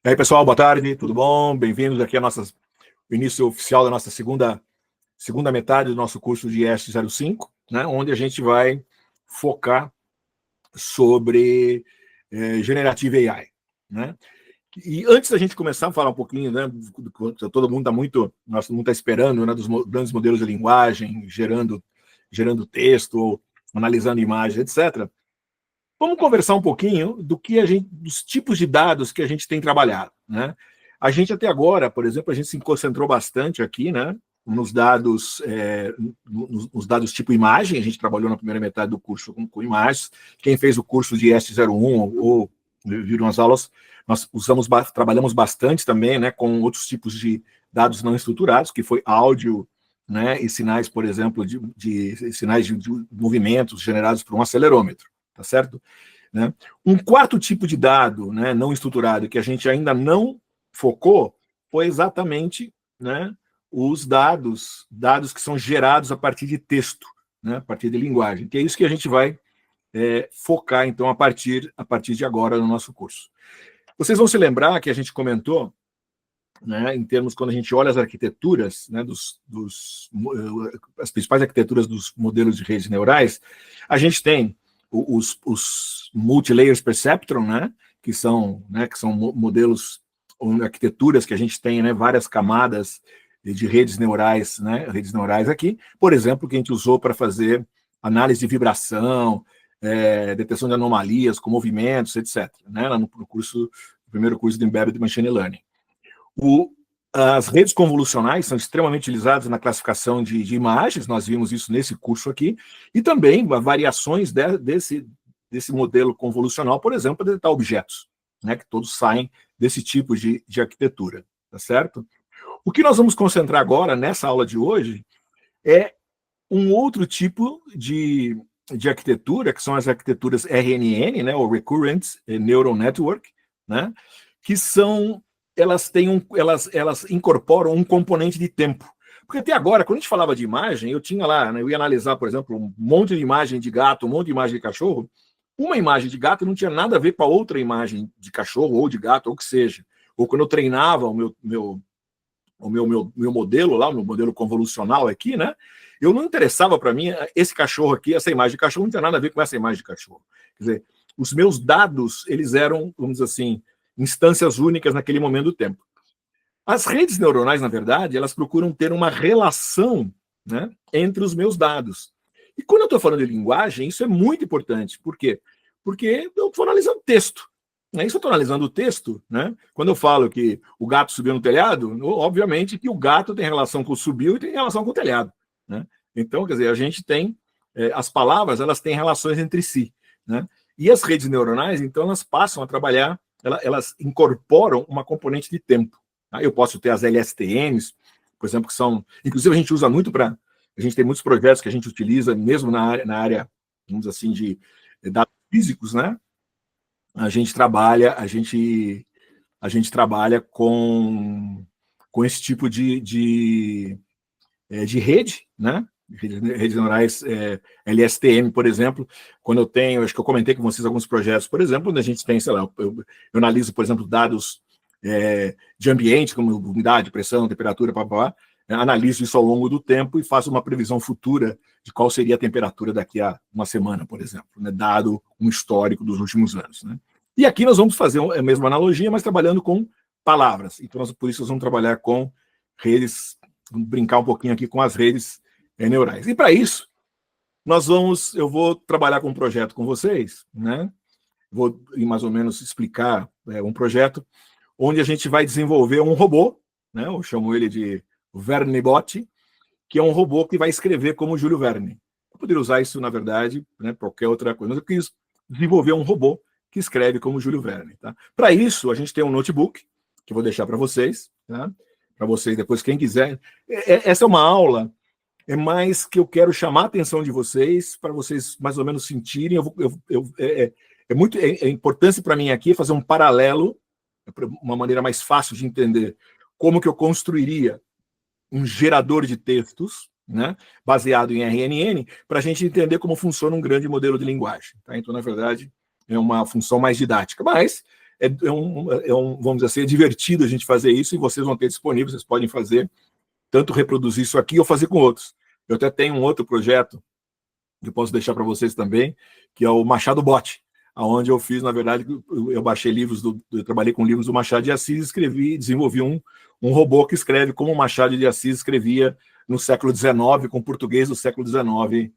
E aí, pessoal, boa tarde, tudo bom? Bem-vindos aqui ao início oficial da nossa segunda metade do nosso curso de EST 05, né, onde a gente vai focar sobre Generative AI. Né? E antes da gente começar a falar um pouquinho, né, todo mundo está esperando, né, dos grandes modelos de linguagem, gerando texto, ou analisando imagens, etc., vamos conversar um pouquinho dos tipos de dados que a gente tem trabalhado, né? A gente até agora, por exemplo, a gente se concentrou bastante aqui, né, nos dados tipo imagem. A gente trabalhou na primeira metade do curso com imagens. Quem fez o curso de EST 01 ou viram as aulas, nós trabalhamos bastante também, né, com outros tipos de dados não estruturados, que foi áudio, né, e sinais, por exemplo, de sinais de movimentos gerados por um acelerômetro. Tá certo? Né? Um quarto tipo de dado, né, não estruturado, que a gente ainda não focou, foi exatamente, né, os dados que são gerados a partir de texto, né, a partir de linguagem, que é isso que a gente vai focar, então, a partir de agora no nosso curso. Vocês vão se lembrar que a gente comentou, né, em termos, quando a gente olha as arquiteturas, né, as principais arquiteturas dos modelos de redes neurais, a gente tem os multi-layers perceptron, né, que são modelos ou arquiteturas que a gente tem, né, várias camadas de redes neurais, né, redes neurais aqui, por exemplo, que a gente usou para fazer análise de vibração, detecção de anomalias com movimentos, etc., né, lá no primeiro curso de Embedded Machine Learning. As redes convolucionais são extremamente utilizadas na classificação de imagens, nós vimos isso nesse curso aqui, e também variações desse modelo convolucional, por exemplo, para detectar objetos, né, que todos saem desse tipo de arquitetura, tá certo? O que nós vamos concentrar agora, nessa aula de hoje, é um outro tipo de arquitetura, que são as arquiteturas RNN, né, ou Recurrent Neural Network, né, que são... elas incorporam um componente de tempo. Porque até agora, quando a gente falava de imagem, eu tinha lá, né, eu ia analisar, por exemplo, um monte de imagem de gato, um monte de imagem de cachorro. Uma imagem de gato não tinha nada a ver com a outra imagem de cachorro ou de gato, ou o que seja. Ou quando eu treinava o meu modelo lá, o meu modelo convolucional aqui, né, eu não interessava para mim esse cachorro aqui, essa imagem de cachorro não tinha nada a ver com essa imagem de cachorro. Quer dizer, os meus dados, eles eram, vamos dizer assim, instâncias únicas naquele momento do tempo. As redes neuronais, na verdade, elas procuram ter uma relação, né, entre os meus dados. E quando eu estou falando de linguagem, isso é muito importante. Por quê? Porque eu estou analisando texto. Se eu estou analisando o texto, né, quando eu falo que o gato subiu no telhado, obviamente que o gato tem relação com o subiu e tem relação com o telhado. Né? Então, quer dizer, a gente tem... as palavras, elas têm relações entre si. Né? E as redes neuronais, então, elas passam a trabalhar, elas incorporam uma componente de tempo. Tá? Eu posso ter as LSTMs, por exemplo, que são... Inclusive, a gente usa muito para... A gente tem muitos projetos que a gente utiliza, mesmo na área, vamos dizer assim, de dados físicos, né? A gente trabalha com esse tipo de rede, né? Redes neurais LSTM, por exemplo, quando eu tenho, acho que eu comentei com vocês alguns projetos, por exemplo, onde a gente tem, sei lá, eu analiso, por exemplo, dados de ambiente, como umidade, pressão, temperatura, analiso isso ao longo do tempo e faço uma previsão futura de qual seria a temperatura daqui a uma semana, por exemplo, né, dado um histórico dos últimos anos. Né? E aqui nós vamos fazer a mesma analogia, mas trabalhando com palavras. Então, por isso, nós vamos trabalhar com redes, vamos brincar um pouquinho aqui com as redes neurais. E para isso, eu vou trabalhar com um projeto com vocês, né? Vou mais ou menos explicar um projeto onde a gente vai desenvolver um robô, né? Eu chamo ele de VerneBot, que é um robô que vai escrever como Júlio Verne. Eu poderia usar isso, na verdade, né, para qualquer outra coisa, mas eu quis desenvolver um robô que escreve como Júlio Verne. Tá? Para isso, a gente tem um notebook, que eu vou deixar para vocês, tá? Para vocês depois, quem quiser. Essa é uma aula, é mais que eu quero chamar a atenção de vocês, para vocês mais ou menos sentirem. É importante para mim aqui fazer um paralelo, uma maneira mais fácil de entender como que eu construiria um gerador de textos, né, baseado em RNN, para a gente entender como funciona um grande modelo de linguagem. Tá? Então, na verdade, é uma função mais didática. Mas vamos dizer assim, é divertido a gente fazer isso, e vocês vão ter disponível, vocês podem fazer, tanto reproduzir isso aqui ou fazer com outros. Eu até tenho um outro projeto que eu posso deixar para vocês também, que é o Machado Bot, onde eu fiz, na verdade, eu baixei livros, eu trabalhei com livros do Machado de Assis, desenvolvi um robô que escreve como o Machado de Assis escrevia no século XIX, com português do século XIX,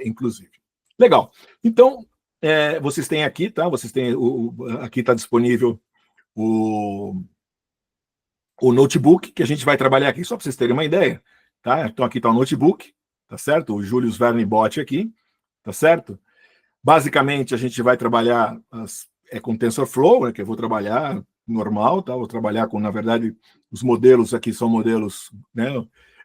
inclusive. Legal. Então, vocês têm aqui, tá? Vocês têm aqui está disponível o notebook que a gente vai trabalhar aqui, só para vocês terem uma ideia, tá? Então aqui está o notebook, tá certo? O Julius Verne Bot aqui, tá certo? Basicamente a gente vai trabalhar com TensorFlow, né, que eu vou trabalhar normal, tá? Vou trabalhar com, na verdade, os modelos aqui são modelos, né?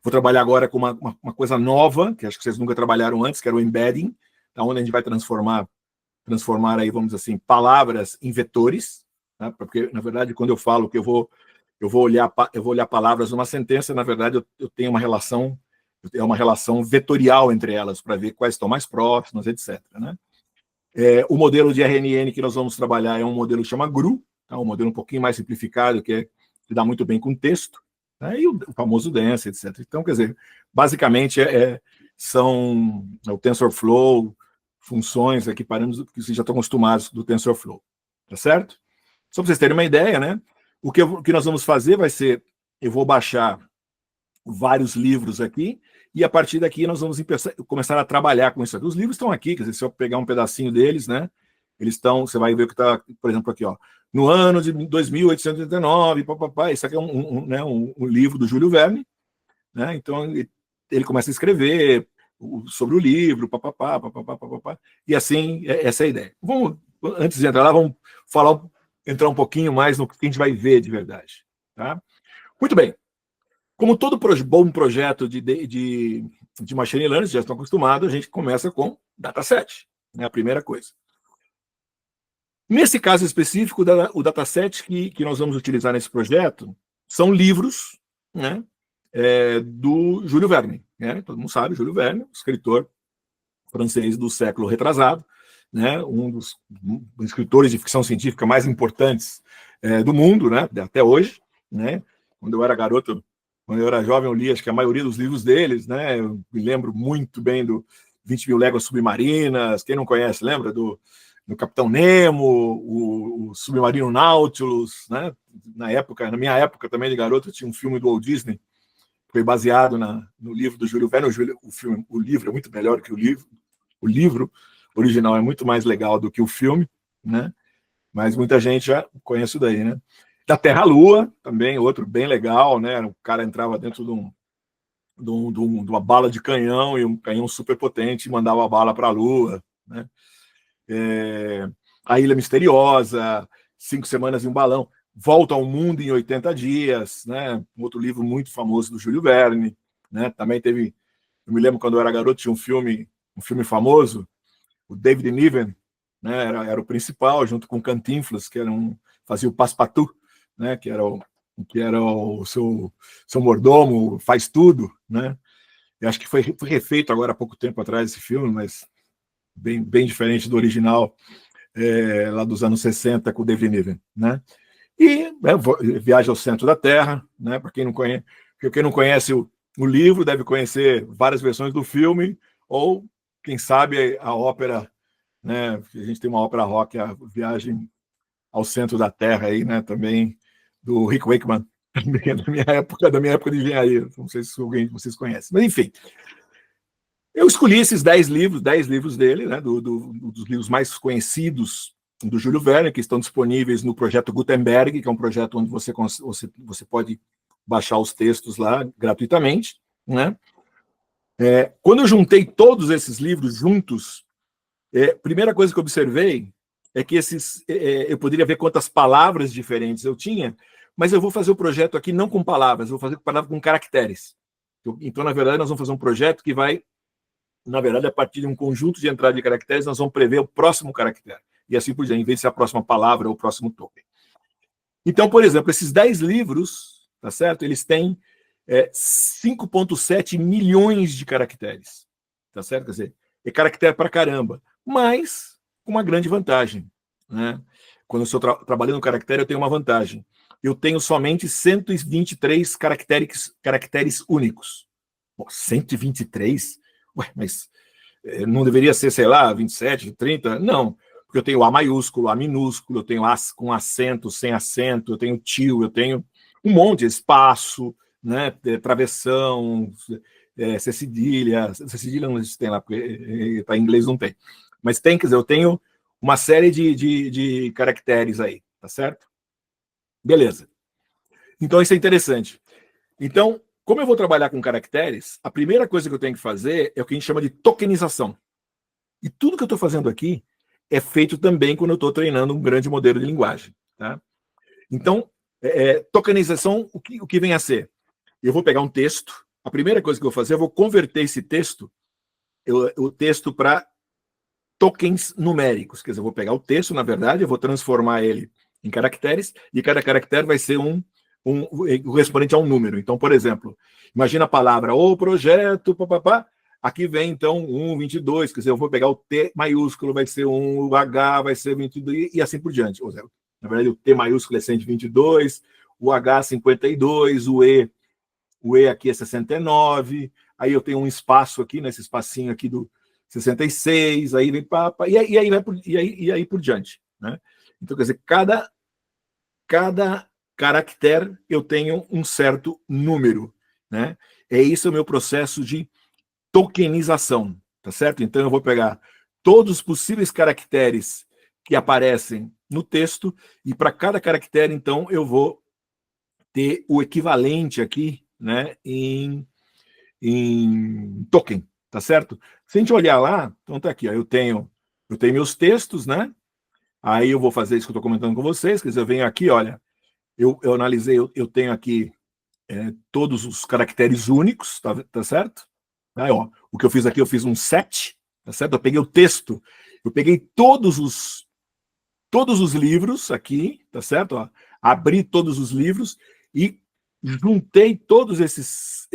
Vou trabalhar agora com uma coisa nova, que acho que vocês nunca trabalharam antes, que era o embedding, tá? Onde a gente vai transformar aí, vamos dizer assim, palavras em vetores, tá? Porque, na verdade, quando eu falo que eu vou olhar palavras numa sentença, na verdade, eu tenho uma relação vetorial entre elas, para ver quais estão mais próximas, etc. Né? O modelo de RNN que nós vamos trabalhar é um modelo que chama GRU, tá? Um modelo um pouquinho mais simplificado, que dá muito bem com texto, né? E o famoso dense, etc. Então, quer dizer, basicamente são o TensorFlow, funções aqui, parâmetros que vocês já estão acostumados do TensorFlow, tá certo? Só para vocês terem uma ideia, né? O que nós vamos fazer vai ser, eu vou baixar vários livros aqui, e a partir daqui nós vamos começar a trabalhar com isso aqui. Os livros estão aqui, quer dizer, se eu pegar um pedacinho deles, né? Eles estão, você vai ver que está, por exemplo, aqui, ó, no ano de 2889, papapá, isso aqui é um livro do Júlio Verne, né? Então ele começa a escrever sobre o livro, papapá, papapá, papapá, e assim, essa é a ideia. Antes de entrar lá, vamos entrar um pouquinho mais no que a gente vai ver de verdade, tá? Muito bem. Como todo bom projeto de machine learning, já estão acostumados, a gente começa com dataset, né? A primeira coisa. Nesse caso específico, o dataset que nós vamos utilizar nesse projeto são livros, né, do Júlio Verne. Né? Todo mundo sabe, Júlio Verne, escritor francês do século retrasado, né, um dos escritores de ficção científica mais importantes do mundo, né, até hoje. Né? Quando eu era garoto, quando eu era jovem, eu li acho que a maioria dos livros deles. Né? Eu me lembro muito bem do 20 Mil Léguas Submarinas. Quem não conhece, lembra do Capitão Nemo, o Submarino Nautilus, né? Na minha época também de garoto, tinha um filme do Walt Disney, que foi baseado no livro do Júlio Verne. O livro é muito melhor que o livro. O livro original é muito mais legal do que o filme, né? Mas muita gente já conhece isso daí, né? Da Terra à Lua, também, outro bem legal, né? O cara entrava dentro de uma bala de canhão, e um canhão super potente, e mandava a bala para a Lua, né? A Ilha Misteriosa, 5 Semanas em um Balão, Volta ao Mundo em 80 Dias, né? Um outro livro muito famoso do Júlio Verne, né? Também teve, eu me lembro quando eu era garoto, tinha um filme famoso, o David Niven, né? Era o principal, junto com Cantinflas, que fazia o Passepartout, né? Que era o seu mordomo, faz tudo, né? Eu acho que foi refeito agora há pouco tempo atrás esse filme, mas bem diferente do original, lá dos anos 60, com o David Niven, né? E Viagem ao Centro da Terra, né? Para quem não conhece o livro, deve conhecer várias versões do filme, ou, quem sabe, a ópera, né? A gente tem uma ópera rock, a Viagem ao Centro da Terra, aí, né? Também, do Rick Wakeman, da minha época de engenharia. Não sei se alguém de vocês conhece, mas enfim. Eu escolhi esses 10 livros dele, né, dos livros mais conhecidos do Júlio Verne, que estão disponíveis no projeto Gutenberg, que é um projeto onde você pode baixar os textos lá gratuitamente. Né? Quando eu juntei todos esses livros juntos, a primeira coisa que eu observei é que eu poderia ver quantas palavras diferentes eu tinha, mas eu vou fazer o projeto aqui não com palavras, eu vou fazer com caracteres. Então, na verdade, nós vamos fazer um projeto que vai, na verdade, a partir de um conjunto de entrada de caracteres, nós vamos prever o próximo caractere. E assim por diante, em vez de ser a próxima palavra ou o próximo token. Então, por exemplo, esses 10 livros, tá certo? Eles têm 5,7 milhões de caracteres. Tá certo? Quer dizer, é caractere para caramba. Mas com uma grande vantagem. Né? quando eu estou trabalhando no caractere, eu tenho uma vantagem. Eu tenho somente 123 caracteres únicos. Pô, 123? Ué, mas não deveria ser, sei lá, 27, 30? Não, porque eu tenho A maiúsculo, A minúsculo, eu tenho A com acento, sem acento, eu tenho tio, eu tenho um monte de espaço, né, travessão, cedilha não tem lá, porque tá, em inglês não tem. Mas tem, quer dizer, eu tenho uma série de caracteres aí, tá certo? Beleza. Então isso é interessante. Então, como eu vou trabalhar com caracteres, a primeira coisa que eu tenho que fazer é o que a gente chama de tokenização. E tudo que eu estou fazendo aqui é feito também quando eu estou treinando um grande modelo de linguagem. Tá? Então, tokenização, o que vem a ser? Eu vou pegar um texto, a primeira coisa que eu vou fazer, eu vou converter esse texto, o texto para tokens numéricos. Quer dizer, eu vou pegar o texto, na verdade, eu vou transformar ele em caracteres, e cada caractere vai ser correspondente a um número. Então, por exemplo, imagina a palavra o projeto, papapá, aqui vem, então, 1, 22, quer dizer, eu vou pegar o T maiúsculo, vai ser 1, o H vai ser 22, e assim por diante. Ou seja, na verdade, o T maiúsculo é 122, o H 52, o E aqui é 69, aí eu tenho um espaço aqui, nesse espacinho aqui do 66, aí vem papa, e aí por diante. Né? Então, quer dizer, cada caractere eu tenho um certo número. Né? Isso o meu processo de tokenização, tá certo? Então eu vou pegar todos os possíveis caracteres que aparecem no texto e para cada caractere, então, eu vou ter o equivalente aqui, né, em token, tá certo? Se a gente olhar lá, então tá aqui, ó, eu tenho meus textos, né? Aí eu vou fazer isso que eu estou comentando com vocês, quer dizer, eu venho aqui, olha, eu analisei, eu tenho aqui todos os caracteres únicos, tá certo? Aí, ó, o que eu fiz aqui, eu fiz um set, tá certo? Eu peguei o texto, eu peguei todos os livros aqui, tá certo? Ó, abri todos os livros e juntei todos esses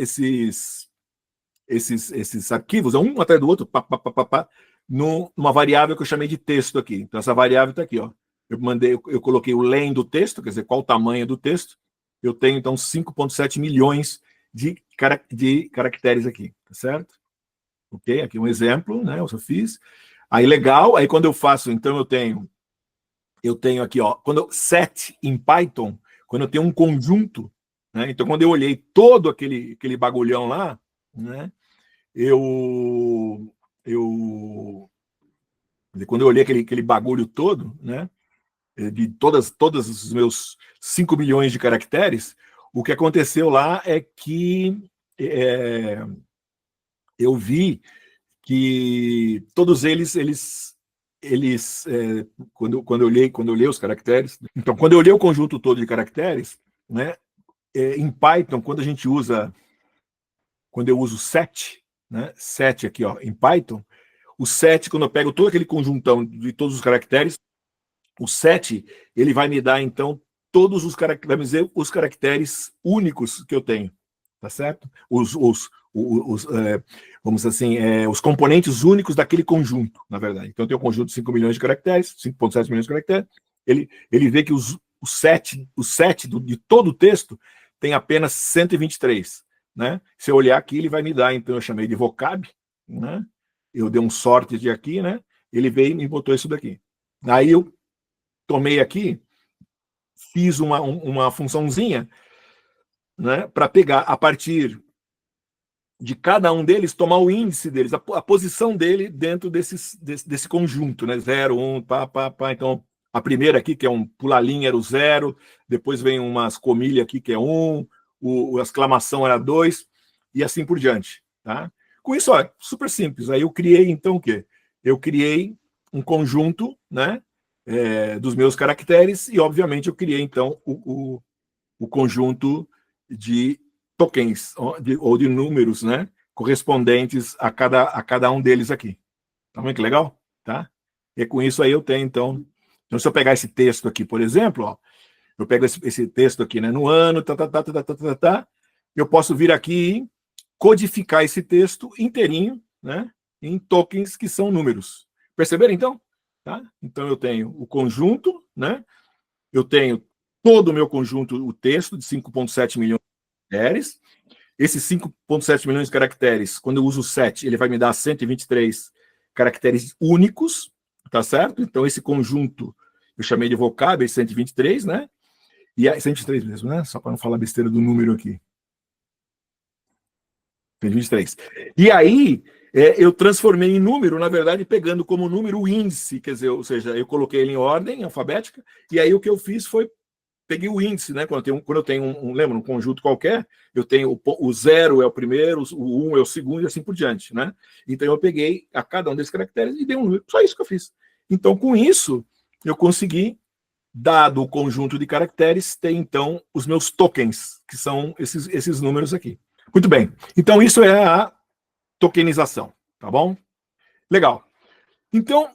arquivos, um atrás do outro, numa variável que eu chamei de texto aqui. Então, essa variável está aqui, ó. Eu coloquei o len do texto, quer dizer, qual o tamanho do texto. Eu tenho, então, 5,7 milhões de caracteres aqui, tá certo? Ok? Aqui um exemplo, né? Eu só fiz. Aí, legal. Aí, quando eu faço, então, eu tenho aqui, ó, set em Python, quando eu tenho um conjunto, né? Então, quando eu olhei todo aquele bagulhão lá, né? Quando eu olhei aquele bagulho todo, né? De todos os meus 5 milhões de caracteres, o que aconteceu lá é que eu vi que todos eles quando eu olhei os caracteres, então quando eu olhei o conjunto todo de caracteres, né, em Python, quando eu uso set, né, set aqui, ó, em Python, o set, quando eu pego todo aquele conjuntão de todos os caracteres, o set, ele vai me dar, então, todos os caracteres, vai me dizer os caracteres únicos que eu tenho, tá certo? Vamos dizer assim, os componentes únicos daquele conjunto, na verdade. Então, eu tenho um conjunto de 5 milhões de caracteres, 5,7 milhões de caracteres, ele vê que o set de todo o texto tem apenas 123, né? Se eu olhar aqui, ele vai me dar, então, eu chamei de vocab, né? Eu dei um sorted aqui, né? Ele veio e me botou isso daqui. Aí eu tomei aqui, fiz uma funçãozinha, né, para pegar a partir de cada um deles, tomar o índice deles, a posição dele dentro desse conjunto, né? 0, 1, pá. Então, a primeira aqui, que é um pular-linha, era o 0, depois vem umas comilhas aqui, que é 1, a exclamação era 2, e assim por diante. Tá? Com isso, ó, super simples. Aí eu criei, então, o quê? Eu criei um conjunto, né, dos meus caracteres, e, obviamente, eu criei, então, o conjunto de tokens, ou de números, né, correspondentes a cada um deles aqui. Tá vendo que legal? Tá? E com isso aí eu tenho, então, se eu pegar esse texto aqui, por exemplo, ó, eu pego esse texto aqui, né, no ano, eu posso vir aqui e codificar esse texto inteirinho, né, em tokens que são números. Perceberam, então? Tá? Então eu tenho o conjunto, né? Eu tenho todo o meu conjunto, o texto, de 5,7 milhões de caracteres. Esses 5,7 milhões de caracteres, quando eu uso o 7, ele vai me dar 123 caracteres únicos, tá certo? Então, esse conjunto eu chamei de vocábulo 123, né? E é 123 mesmo, né? Só para não falar besteira do número aqui. 123. E aí, eu transformei em número, na verdade, pegando como número o índice, quer dizer, ou seja, eu coloquei ele em ordem alfabética, e aí o que eu fiz foi peguei o índice, né? Quando eu tenho lembra, um conjunto qualquer, eu tenho o 0 é o primeiro, o 1 é o segundo e assim por diante, né? Então eu peguei a cada um desses caracteres e dei um número. Só isso que eu fiz. Então, com isso, eu consegui, dado o conjunto de caracteres, ter então os meus tokens, que são esses números aqui. Muito bem. Então, isso é a tokenização, tá bom? Legal. Então,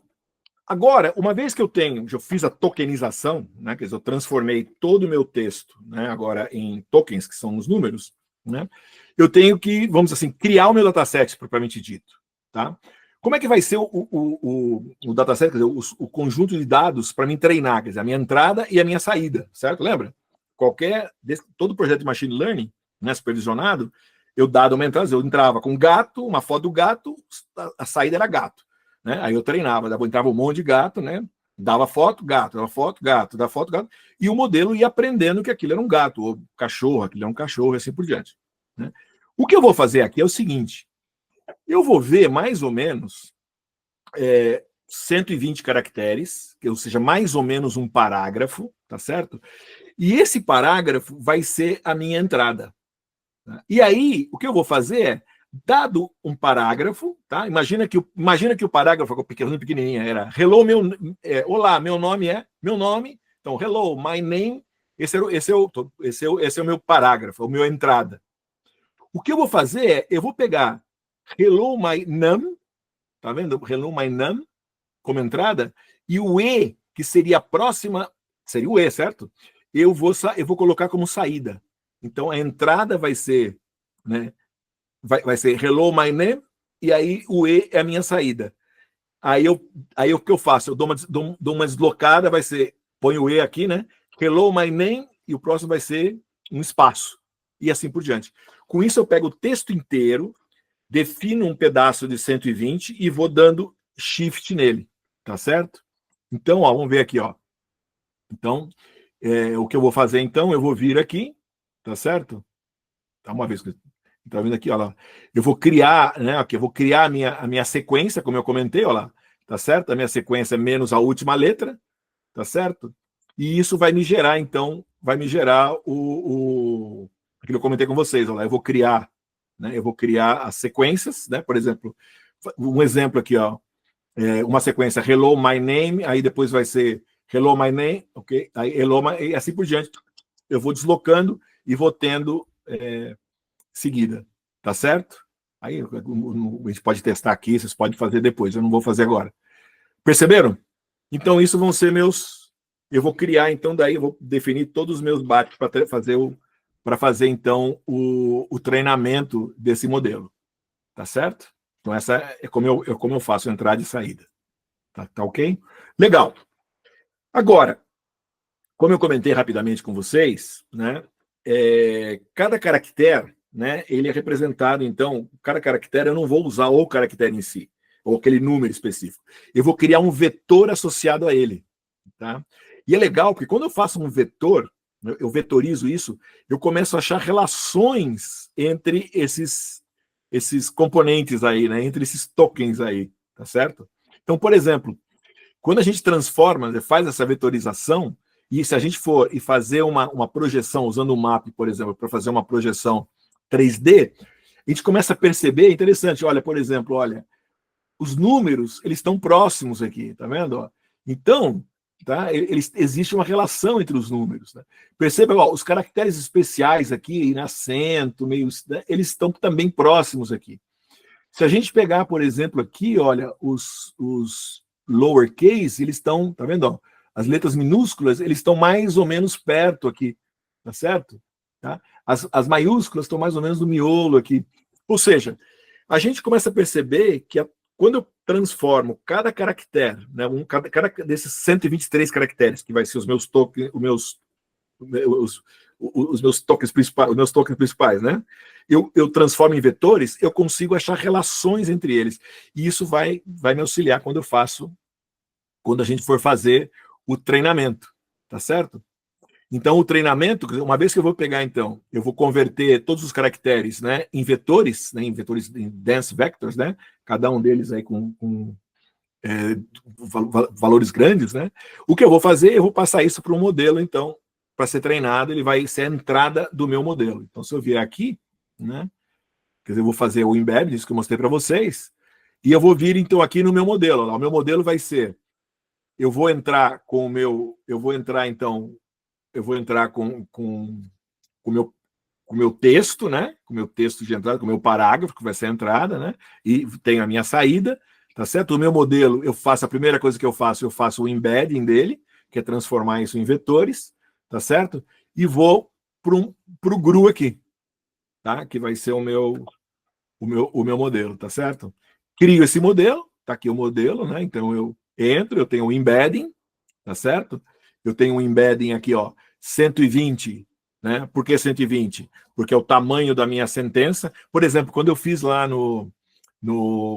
agora, uma vez que eu fiz a tokenização, né, quer dizer, eu transformei todo o meu texto, né, agora em tokens, que são os números, né, eu tenho que, vamos dizer assim, criar o meu dataset, propriamente dito. Tá? Como é que vai ser o dataset, quer dizer, o conjunto de dados para me treinar, quer dizer, a minha entrada e a minha saída, certo? Lembra? Todo projeto de machine learning, né, supervisionado, eu dado uma entrada, eu entrava com gato, uma foto do gato, a saída era gato. Né? Aí eu treinava, entrava um monte de gato, né? Dava foto, gato, dava foto, gato, dava foto, gato, e o modelo ia aprendendo que aquilo era um gato, ou cachorro, aquilo é um cachorro, e assim por diante. Né? O que eu vou fazer aqui é o seguinte: eu vou ver mais ou menos 120 caracteres, ou seja, mais ou menos um parágrafo, tá certo? E esse parágrafo vai ser a minha entrada. Tá? E aí, o que eu vou fazer é, dado um parágrafo, tá? Imagina que o parágrafo pequenininha era hello, olá, meu nome é meu nome. Então, hello, my name. Esse é o meu parágrafo, a minha entrada. O que eu vou fazer é, eu vou pegar hello, my name, tá vendo? Hello, my name, como entrada, e o e, que seria a próxima, seria o e, certo? Eu vou colocar como saída. Então, a entrada vai ser, né? Vai ser hello, my name, e aí o E é a minha saída. Aí o que eu faço? Eu dou uma deslocada, vai ser, põe o E aqui, né? Hello, my name, e o próximo vai ser um espaço. E assim por diante. Com isso, eu pego o texto inteiro, defino um pedaço de 120 e vou dando shift nele. Tá certo? Então, ó, vamos ver aqui, ó. Então, o que eu vou fazer, então, eu vou vir aqui, tá certo? Tá, uma vez que tá vendo aqui, ó lá. Eu vou criar, né? Aqui, eu vou criar a minha sequência, como eu comentei, ó lá. Tá certo? A minha sequência é menos a última letra, tá certo? E isso vai me gerar, então, aquilo que eu comentei com vocês, ó lá. Eu vou criar, né? Eu vou criar as sequências, né? Por exemplo, um exemplo aqui, ó. Uma sequência hello, my name, aí depois vai ser hello, my name, ok? Aí hello, e assim por diante. Eu vou deslocando e vou tendo seguida, tá certo? Aí a gente pode testar aqui, vocês podem fazer depois, eu não vou fazer agora. Perceberam? Então, isso vão ser eu vou criar, então, daí eu vou definir todos os meus bytes para fazer, então, o treinamento desse modelo. Tá certo? Então, essa é como eu faço entrada e saída. Tá ok? Legal. Agora, como eu comentei rapidamente com vocês, né? Cada caractere, né, ele é representado, então, cada caractere eu não vou usar o caractere em si, ou aquele número específico. Eu vou criar um vetor associado a ele. Tá? E é legal, porque quando eu faço um vetor, eu vetorizo isso, eu começo a achar relações entre esses componentes aí, né, entre esses tokens aí, tá certo? Então, por exemplo, quando a gente transforma, faz essa vetorização, e se a gente for e fazer uma projeção, usando o MAP, por exemplo, para fazer uma projeção 3D, a gente começa a perceber, interessante, olha, por exemplo, olha, os números, eles estão próximos aqui, tá vendo? Então, tá, existe uma relação entre os números. Né? Perceba, ó, os caracteres especiais aqui, acento, meio, né, eles estão também próximos aqui. Se a gente pegar, por exemplo, aqui, olha, os lowercase, eles estão, tá vendo? Ó, as letras minúsculas, eles estão mais ou menos perto aqui, tá certo? Tá? As maiúsculas estão mais ou menos no miolo aqui. Ou seja, a gente começa a perceber que quando eu transformo cada caractere, né, cada desses 123 caracteres, que vai ser os meus tokens, os meus tokens principais, né? Eu transformo em vetores, eu consigo achar relações entre eles. E isso vai me auxiliar quando a gente for fazer o treinamento, tá certo? Então, o treinamento, uma vez que eu vou pegar, então, eu vou converter todos os caracteres, né, em vetores, em dense vectors, né, cada um deles aí com valores grandes, né? O que eu vou fazer, eu vou passar isso para um modelo, então, para ser treinado, ele vai ser a entrada do meu modelo. Então, se eu vier aqui, né, quer dizer, eu vou fazer o embed, isso que eu mostrei para vocês, e eu vou vir, então, aqui no meu modelo. O meu modelo vai ser, eu vou entrar com o meu, eu vou entrar, então, eu vou entrar com o meu texto, né? Com o meu texto de entrada, com o meu parágrafo, que vai ser a entrada, né? E tenho a minha saída, tá certo? O meu modelo, eu faço, a primeira coisa que eu faço o embedding dele, que é transformar isso em vetores, tá certo? E vou para o GRU aqui, tá? Que vai ser o meu modelo, tá certo? Crio esse modelo, tá aqui o modelo, né? Então eu entro, eu tenho o embedding, tá certo? Eu tenho um embedding aqui, ó, 120, né? Por que 120? Porque é o tamanho da minha sentença. Por exemplo, quando eu fiz lá no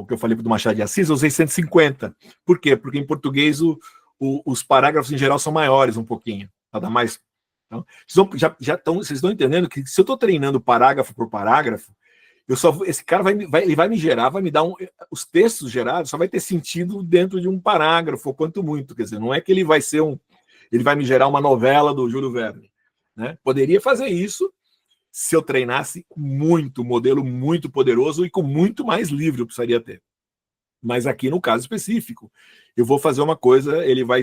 que eu falei do Machado de Assis, eu usei 150. Por quê? Porque em português os parágrafos em geral são maiores um pouquinho, para dar mais. Então, vocês estão entendendo que se eu estou treinando parágrafo por parágrafo, esse cara ele vai me gerar, vai me dar os textos gerados só vai ter sentido dentro de um parágrafo, quanto muito, quer dizer, não é que ele vai me gerar uma novela do Júlio Verne, né? Poderia fazer isso se eu treinasse muito, modelo muito poderoso e com muito mais livro eu precisaria ter. Mas aqui no caso específico, eu vou fazer uma coisa, ele vai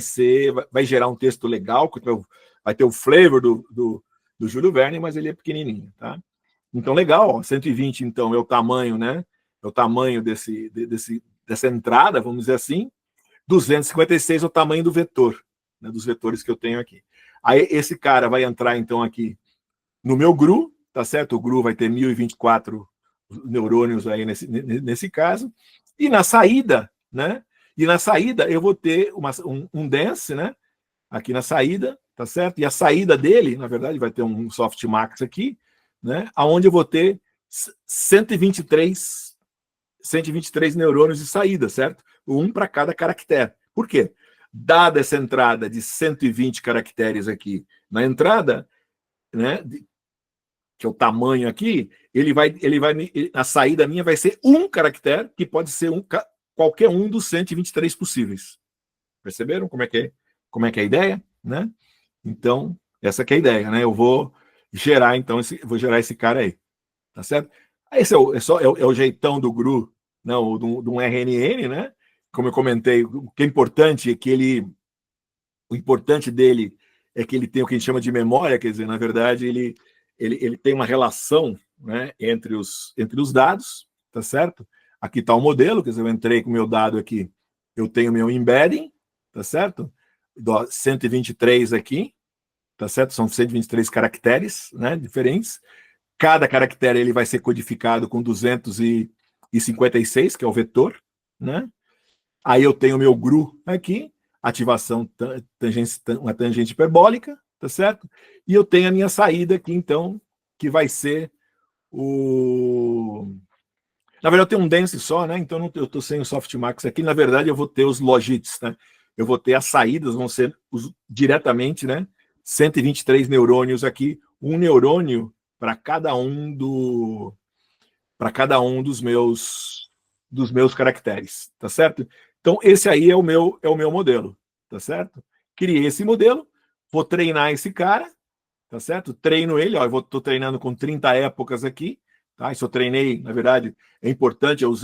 gerar um texto legal, vai ter o flavor do Júlio Verne, mas ele é pequenininho, tá? Então, legal, ó, 120, então, é o tamanho, né? É o tamanho dessa entrada, vamos dizer assim. 256 é o tamanho do vetor, né, dos vetores que eu tenho aqui. Aí, esse cara vai entrar, então, aqui no meu GRU, tá certo? O GRU vai ter 1024 neurônios aí nesse caso. E na saída, né? E na saída eu vou ter um dense, né? Aqui na saída, tá certo? E a saída dele, na verdade, vai ter um softmax aqui, né? Aonde eu vou ter 123 neurônios de saída, certo? Um para cada caractere. Por quê? Dada essa entrada de 120 caracteres aqui na entrada, né, que é o tamanho aqui, a saída minha vai ser um caractere, que pode ser qualquer um dos 123 possíveis. Perceberam como é que é a ideia, né? Então, essa que é a ideia, né? Eu vou gerar, então, vou gerar esse cara aí, tá certo? Esse é o jeitão do GRU, não, de um RNN, né? Como eu comentei, o que é importante é que o importante dele é que ele tem o que a gente chama de memória, quer dizer, na verdade, ele tem uma relação, né, entre os dados, tá certo? Aqui está o modelo, quer dizer, eu entrei com o meu dado aqui, eu tenho meu embedding, tá certo? 123 aqui, tá certo? São 123 caracteres, né, diferentes. Cada caractere ele vai ser codificado com 256, que é o vetor, né? Aí eu tenho o meu GRU aqui, ativação uma tangente hiperbólica, tá certo? E eu tenho a minha saída aqui, então, que vai ser o... Na verdade, eu tenho um dense só, né? Então eu estou sem o softmax aqui. Na verdade, eu vou ter os logits, né? Eu vou ter as saídas, vão ser diretamente, né? 123 neurônios aqui, um neurônio para cada um dos meus caracteres, tá certo? Então esse aí é o meu modelo, tá certo? Criei esse modelo, vou treinar esse cara, tá certo? Treino ele, ó, estou treinando com 30 épocas aqui, tá? Isso eu treinei, na verdade, é importante, eu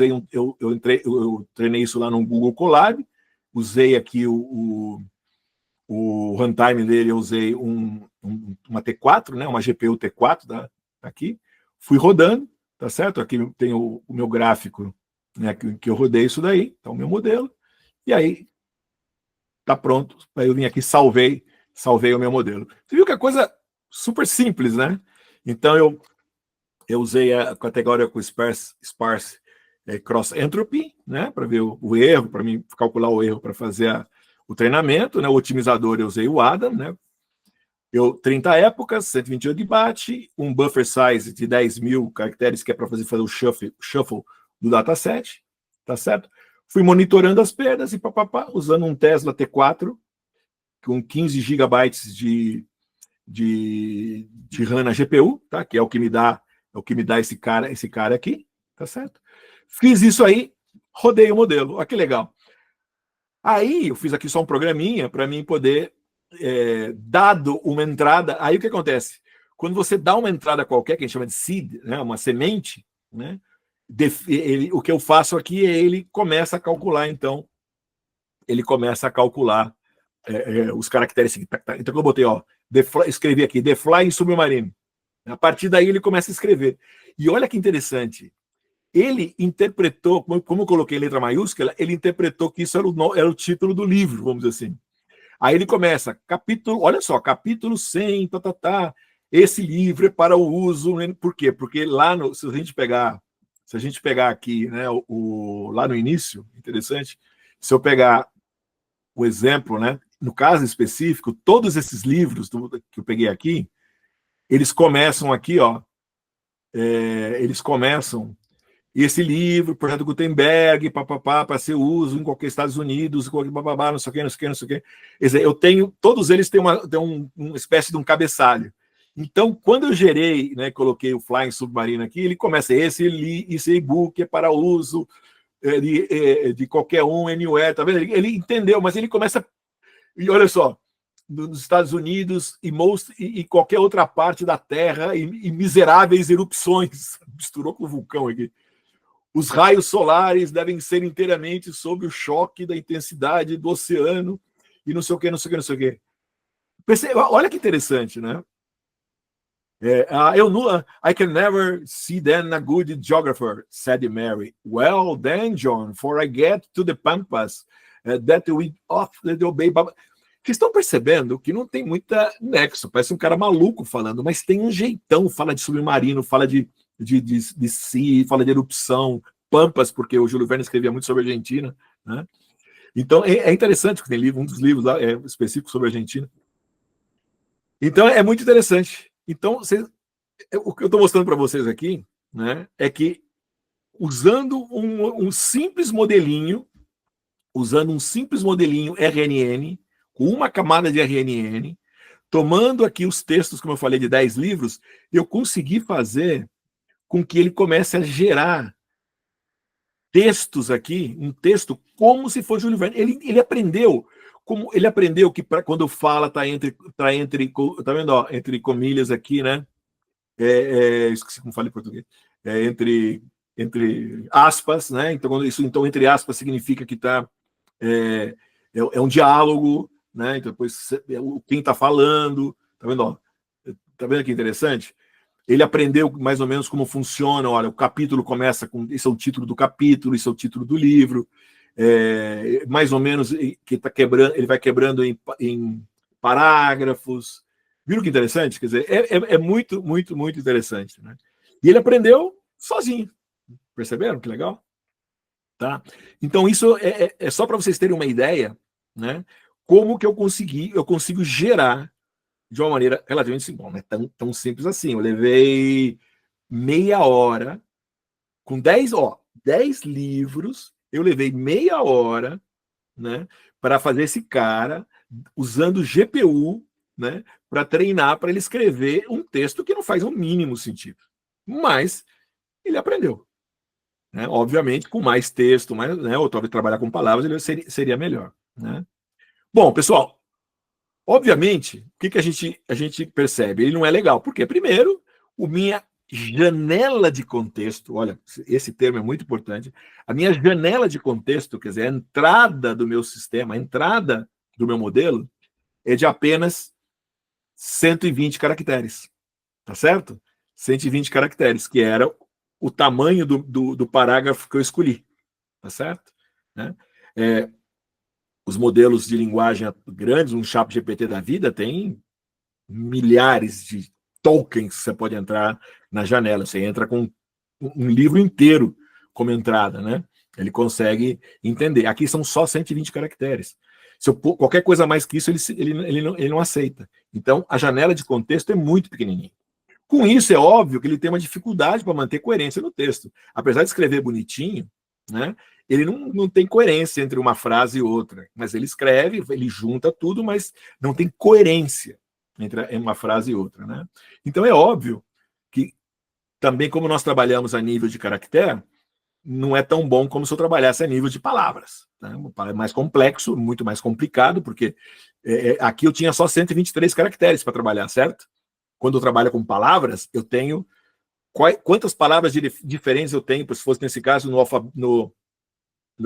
treinei isso lá no Google Colab, usei aqui o runtime dele, eu usei uma T4, né? Uma GPU T4 aqui, fui rodando, tá certo? Aqui tem o meu gráfico, né, que eu rodei isso daí, tá o meu modelo, e aí tá pronto. Aí eu vim aqui, salvei o meu modelo. Você viu que a coisa super simples, né? Então eu usei a categoria com sparse cross entropy, né, para ver o erro, para mim calcular o erro para fazer o treinamento, né? O otimizador eu usei o Adam, né? 30 épocas, 128 de byte, um buffer size de 10.000 caracteres, que é para fazer o shuffle do dataset, tá certo? Fui monitorando as perdas e usando um Tesla T4 com 15 gigabytes de RAM na GPU, tá? Que é o que me dá esse cara aqui, tá certo? Fiz isso aí, rodei o modelo. Olha que legal. Aí eu fiz aqui só um programinha para mim poder, dado uma entrada, aí o que acontece? Quando você dá uma entrada qualquer, que a gente chama de seed, né, uma semente, né, o que eu faço aqui é ele começa a calcular, então, os caracteres. Então eu botei, ó, escrevi aqui, The Flying Submarine. A partir daí ele começa a escrever. E olha que interessante, ele interpretou, como eu coloquei em letra maiúscula, ele interpretou que isso era o título do livro, vamos dizer assim. Aí ele começa, olha só, capítulo 100, esse livro é para o uso, por quê? Porque lá, se a gente pegar aqui, né, lá no início, interessante, se eu pegar o exemplo, né, no caso específico, todos esses livros que eu peguei aqui, eles começam aqui, ó, eles começam esse livro, projeto Gutenberg, para ser uso em qualquer Estados Unidos, não sei o que, não sei o que, não sei o que. Quer dizer, todos eles têm uma espécie de um cabeçalho. Então, quando eu gerei, né, coloquei o Flying Submarine aqui, ele começa, esse e-book é para uso de qualquer um, anywhere, tá vendo? Ele entendeu, mas ele começa, e olha só, nos Estados Unidos e qualquer outra parte da Terra, e miseráveis erupções, misturou com o vulcão aqui. Os raios solares devem ser inteiramente sob o choque da intensidade do oceano e não sei o que, não sei o que, não sei o que. Olha que interessante, né? I can never see then a good geographer, said Mary. Well, then, John, for I get to the pampas that we often obey. Vocês estão percebendo que não tem muita nexo, parece um cara maluco falando, mas tem um jeitão, fala de submarino, fala de si, fala de erupção, pampas, porque o Júlio Verne escrevia muito sobre a Argentina, né? Então é interessante que tem um dos livros lá específico sobre a Argentina. Então é muito interessante. Então o que eu estou mostrando para vocês aqui, né, é que usando um simples modelinho RNN, com uma camada de RNN, tomando aqui os textos, como eu falei, de 10 livros, eu consegui fazer com que ele comece a gerar textos aqui, um texto como se fosse Júlio Verne. Ele aprendeu que quando fala tá entre tá vendo, ó, entre comilhas aqui, né? Esqueci como falei em português. Entre aspas, né? Então entre aspas significa que é um diálogo, né? Então depois quem está falando, tá vendo? Ó, tá vendo que interessante? Ele aprendeu mais ou menos como funciona. Olha, o capítulo começa com esse é o título do capítulo, esse é o título do livro, mais ou menos que tá quebrando, ele vai quebrando em parágrafos. Viram que interessante? Quer dizer, é muito, muito, muito interessante, né? E ele aprendeu sozinho. Perceberam que legal? Tá? Então, isso é só para vocês terem uma ideia, né? Como que eu consigo gerar de uma maneira relativamente simples. Não é tão simples assim. Eu levei meia hora, com 10 livros, eu levei meia hora, né, para fazer esse cara, usando GPU, né, para treinar, para ele escrever um texto que não faz o mínimo sentido. Mas ele aprendeu. Né? Obviamente, com mais texto, né, ou talvez trabalhar com palavras, ele seria melhor. Né? Bom, pessoal, obviamente, o que a gente percebe? Ele não é legal. Por quê? Primeiro, minha janela de contexto, olha, esse termo é muito importante, a minha janela de contexto, quer dizer, a entrada do meu sistema, a entrada do meu modelo, é de apenas 120 caracteres, tá certo? 120 caracteres, que era o tamanho do parágrafo que eu escolhi, tá certo? Né? Os modelos de linguagem grandes, um ChatGPT da vida, tem milhares de tokens que você pode entrar na janela. Você entra com um livro inteiro, como entrada, né? Ele consegue entender. Aqui são só 120 caracteres. Se eu pôr qualquer coisa mais que isso, ele não aceita. Então, a janela de contexto é muito pequenininha. Com isso, é óbvio que ele tem uma dificuldade para manter coerência no texto. Apesar de escrever bonitinho, né, ele não tem coerência entre uma frase e outra. Mas ele escreve, ele junta tudo, mas não tem coerência entre uma frase e outra. Né? Então, é óbvio que, também como nós trabalhamos a nível de caractere, não é tão bom como se eu trabalhasse a nível de palavras. Né? É mais complexo, muito mais complicado, porque aqui eu tinha só 123 caracteres para trabalhar, certo? Quando eu trabalho com palavras, eu tenho quantas palavras diferentes eu tenho, se fosse nesse caso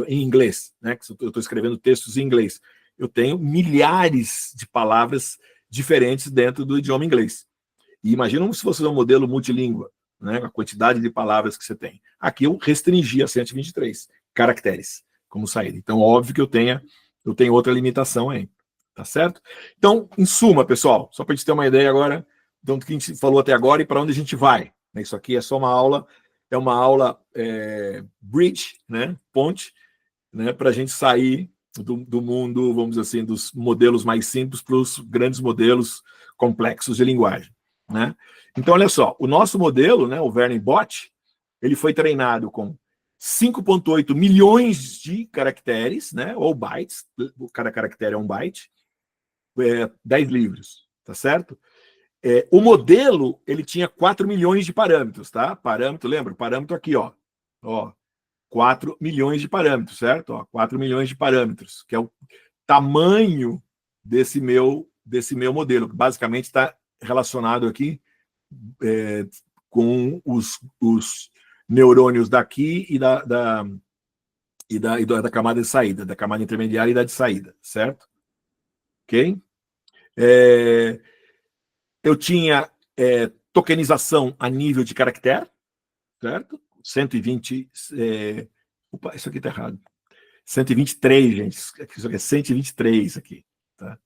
em inglês, né? Eu estou escrevendo textos em inglês. Eu tenho milhares de palavras diferentes dentro do idioma inglês. E imagina se fosse um modelo multilíngua, né? A quantidade de palavras que você tem. Aqui eu restringi a 123 caracteres como saída. Então, óbvio que eu tenho outra limitação aí. Tá certo? Então, em suma, pessoal, só para a gente ter uma ideia agora do que a gente falou até agora e para onde a gente vai. Isso aqui é só uma aula, bridge, né? Ponte, né? Para a gente sair do mundo, vamos dizer assim, dos modelos mais simples para os grandes modelos complexos de linguagem. Né? Então, olha só, o nosso modelo, né, o Verne Bot, ele foi treinado com 5,8 milhões de caracteres, né, ou bytes, cada caractere é um byte, 10 livros, tá certo? O modelo, ele tinha 4 milhões de parâmetros, tá? Parâmetro, lembra? Parâmetro aqui, ó. 4 milhões de parâmetros, certo? 4 milhões de parâmetros, que é o tamanho desse meu modelo, que basicamente está relacionado aqui com os neurônios daqui e da camada de saída, da camada intermediária e da de saída, certo? Ok? Eu tinha tokenização a nível de caractere, certo? 120. Opa, isso aqui está errado. 123, gente. Isso aqui é 123 aqui. Tá?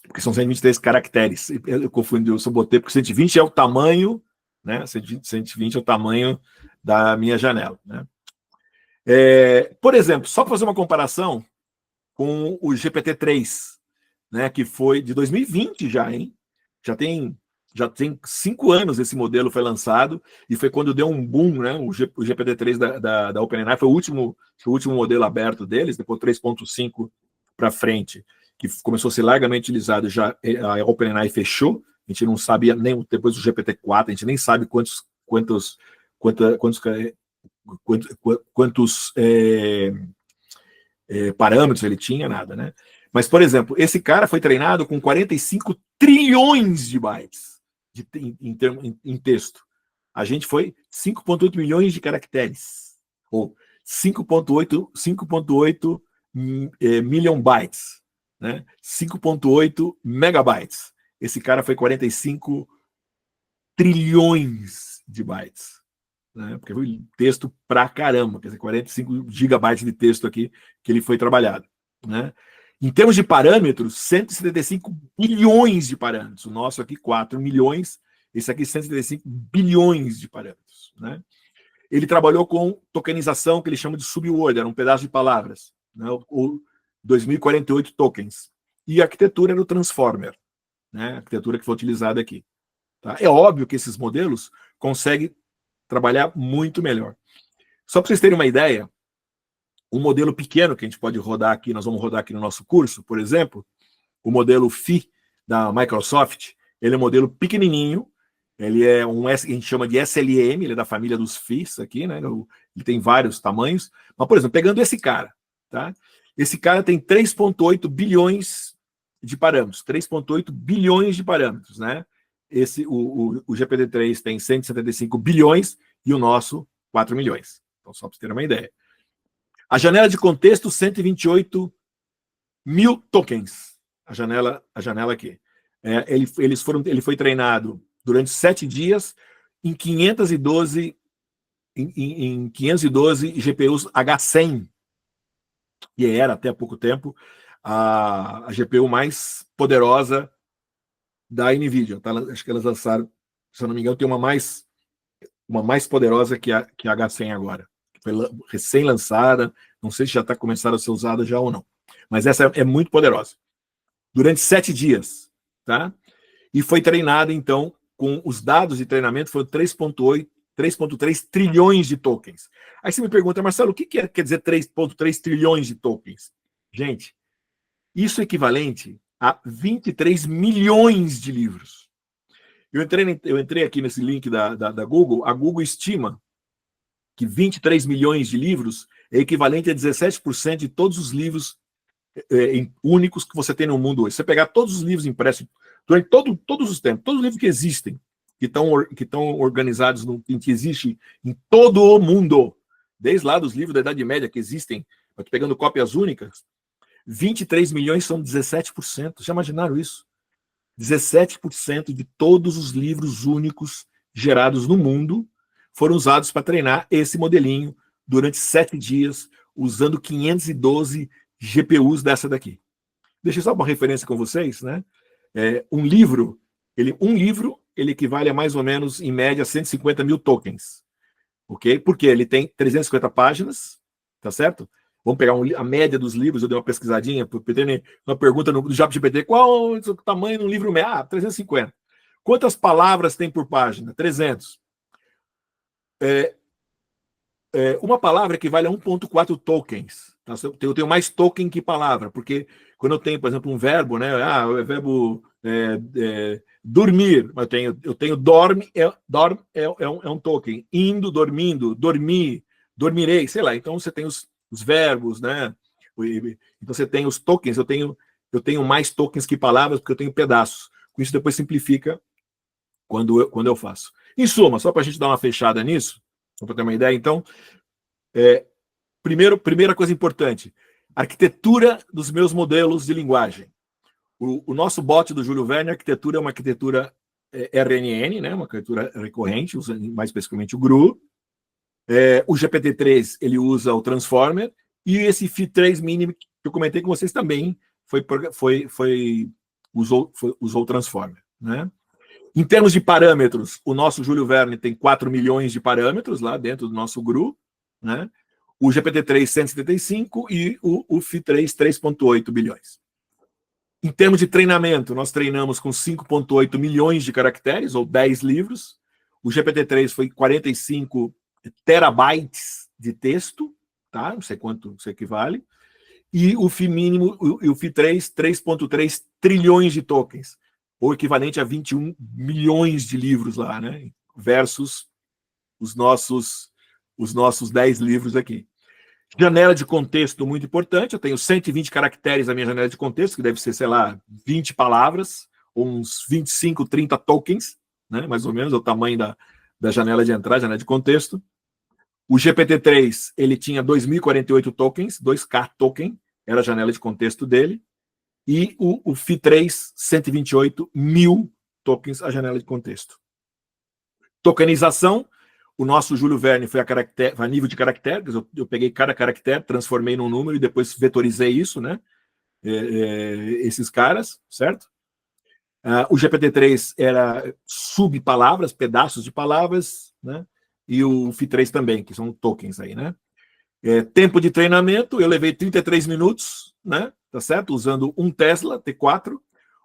Porque são 123 caracteres. Eu confundi, eu só botei, porque 120 é o tamanho, né? 120 é o tamanho da minha janela. Né? Por exemplo, só para fazer uma comparação com o GPT-3, né, que foi de 2020 já, hein? Já tem 5 anos esse modelo foi lançado e foi quando deu um boom, né? O GPT-3 da OpenAI foi o último modelo aberto deles, depois 3.5 para frente, que começou a ser largamente utilizado, já a OpenAI fechou. A gente não sabia nem depois do GPT-4, a gente nem sabe quantos parâmetros ele tinha, nada, né? Mas, por exemplo, esse cara foi treinado com 45 trilhões de bytes em texto. A gente foi 5,8 milhões de caracteres, ou 5,8 million bytes, né? 5,8 megabytes. Esse cara foi 45 trilhões de bytes. Né? Porque foi texto pra caramba, quer dizer, 45 gigabytes de texto aqui que ele foi trabalhado. Né? Em termos de parâmetros, 175 bilhões de parâmetros. O nosso aqui, 4 milhões, esse aqui, 175 bilhões de parâmetros. Né? Ele trabalhou com tokenização, que ele chama de subword, era um pedaço de palavras, né? Ou 2048 tokens. E a arquitetura era o transformer, né? A arquitetura que foi utilizada aqui. Tá? É óbvio que esses modelos conseguem trabalhar muito melhor. Só para vocês terem uma ideia, um modelo pequeno que a gente pode rodar aqui, nós vamos rodar aqui no nosso curso, por exemplo, o modelo Phi da Microsoft, ele é um modelo pequenininho, ele é a gente chama de SLM, ele é da família dos Phis aqui, né? Ele tem vários tamanhos, mas, por exemplo, pegando esse cara, tá? Esse cara tem 3,8 bilhões de parâmetros, 3,8 bilhões de parâmetros, né? O GPT-3 tem 175 bilhões e o nosso 4 milhões. Então, só para você ter uma ideia. A janela de contexto, 128 mil tokens. A janela aqui. Ele foi treinado durante 7 dias em 512 GPUs H100, que era até há pouco tempo a GPU mais poderosa da NVIDIA. Tá? Acho que elas lançaram, se eu não me engano, tem uma mais uma mais poderosa que a H100 agora. Foi recém-lançada, não sei se já está começando a ser usada já ou não. Mas essa é muito poderosa. Durante 7 dias, tá? E foi treinada, então, com os dados de treinamento, foram 3,3 trilhões de tokens. Aí você me pergunta, Marcelo, o que quer dizer 3,3 trilhões de tokens? Gente, isso é equivalente a 23 milhões de livros. Eu entrei aqui nesse link da Google, a Google estima que 23 milhões de livros é equivalente a 17% de todos os livros únicos que você tem no mundo hoje. Se você pegar todos os livros impressos durante todos os tempos, todos os livros que existem, que estão organizados, que existem em todo o mundo, desde lá dos livros da Idade Média que existem, pegando cópias únicas, 23 milhões são 17%. Já imaginaram isso? 17% de todos os livros únicos gerados no mundo foram usados para treinar esse modelinho durante 7 dias, usando 512 GPUs dessa daqui. Deixa eu só uma referência com vocês, né? Um livro ele equivale a mais ou menos, em média, 150 mil tokens. Ok? Porque ele tem 350 páginas, tá certo? Vamos pegar a média dos livros, eu dei uma pesquisadinha, uma pergunta no ChatGPT, qual é o tamanho de um livro médio? 350. Quantas palavras tem por página? 300. Uma palavra equivale a 1,4 tokens. Tá? Eu tenho mais token que palavra, porque quando eu tenho, por exemplo, um verbo, né? O verbo dormir, eu tenho dorme, é um token. Indo, dormindo, dormir, dormirei, sei lá. Então você tem os verbos, né? Então você tem os tokens, eu tenho mais tokens que palavras, porque eu tenho pedaços. Com isso depois simplifica quando eu faço. Em suma, só para a gente dar uma fechada nisso, só para ter uma ideia, então, primeira coisa importante, arquitetura dos meus modelos de linguagem. O nosso bot do Júlio Verne, a arquitetura é uma arquitetura RNN, né? Uma arquitetura recorrente, usando mais especificamente o GRU. O GPT-3 ele usa o Transformer, e esse Phi3 mínimo que eu comentei com vocês também usou o Transformer, né? Em termos de parâmetros, o nosso Júlio Verne tem 4 milhões de parâmetros lá dentro do nosso GRU, né? O GPT-3 175 e o Phi3 3,8 bilhões. Em termos de treinamento, nós treinamos com 5,8 milhões de caracteres, ou 10 livros. O GPT-3 foi 45 terabytes de texto, tá? Não sei quanto isso equivale. E o Phi mínimo, o Phi3, 3,3 trilhões de tokens, ou equivalente a 21 milhões de livros lá, né? Versus os nossos 10 livros aqui. Janela de contexto muito importante, eu tenho 120 caracteres na minha janela de contexto, que deve ser, sei lá, 20 palavras, ou uns 25, 30 tokens, né? Mais ou menos, é o tamanho da janela de entrada, janela de contexto. O GPT-3, ele tinha 2.048 tokens, 2K token, era a janela de contexto dele, e o Phi3, 128 mil tokens, a janela de contexto. Tokenização, o nosso Júlio Verne foi a nível de caracteres, eu peguei cada caractere, transformei num número e depois vetorizei isso, né? Esses caras, certo? O GPT-3 era subpalavras, pedaços de palavras, né? E o Phi3 também, que são tokens aí, né? Tempo de treinamento, eu levei 33 minutos, né? Tá certo? Usando um Tesla T4.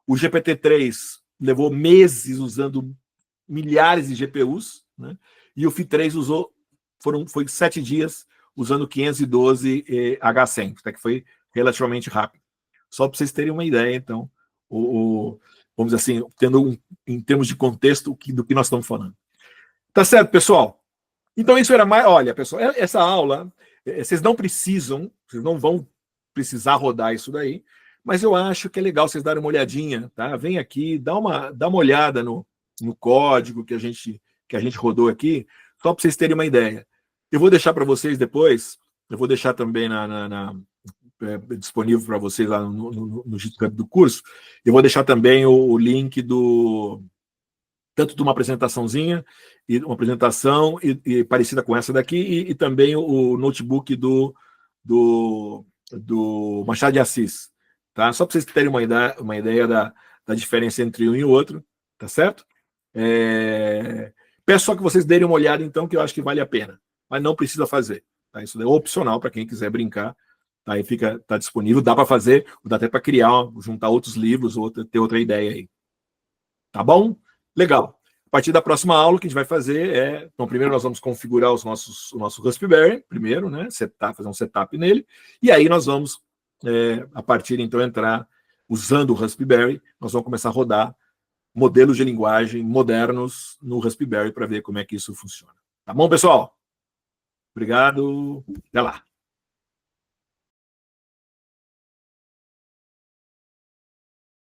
O GPT-3 levou meses usando milhares de GPUs, né? E o Phi3 foi 7 dias usando 512 H100, até que foi relativamente rápido. Só para vocês terem uma ideia, então, vamos dizer assim, em termos de contexto do que nós estamos falando. Tá certo, pessoal? Então, isso era mais. Olha, pessoal, essa aula, vocês não vão precisar rodar isso daí, mas eu acho que é legal vocês darem uma olhadinha, tá? Vem aqui, dá uma olhada no código que a gente rodou aqui, só para vocês terem uma ideia. Eu vou deixar para vocês depois, eu vou deixar também disponível para vocês lá no GitHub do curso, eu vou deixar também o link tanto de uma apresentaçãozinha, e uma apresentação e parecida com essa daqui, e também o notebook do Machado de Assis, tá? Só para vocês terem uma ideia da diferença entre um e o outro, tá certo? Peço só que vocês derem uma olhada, então, que eu acho que vale a pena. Mas não precisa fazer. Tá? Isso é opcional para quem quiser brincar. Tá? Aí tá disponível, dá para fazer, dá até para criar, juntar outros livros, ou ter outra ideia aí. Tá bom? Legal. A partir da próxima aula, o que a gente vai fazer é... Então, primeiro nós vamos configurar o nosso Raspberry, primeiro, né? Fazer um setup nele. E aí nós vamos, a partir, então, entrar usando o Raspberry, nós vamos começar a rodar modelos de linguagem modernos no Raspberry para ver como é que isso funciona. Tá bom, pessoal? Obrigado. Até lá.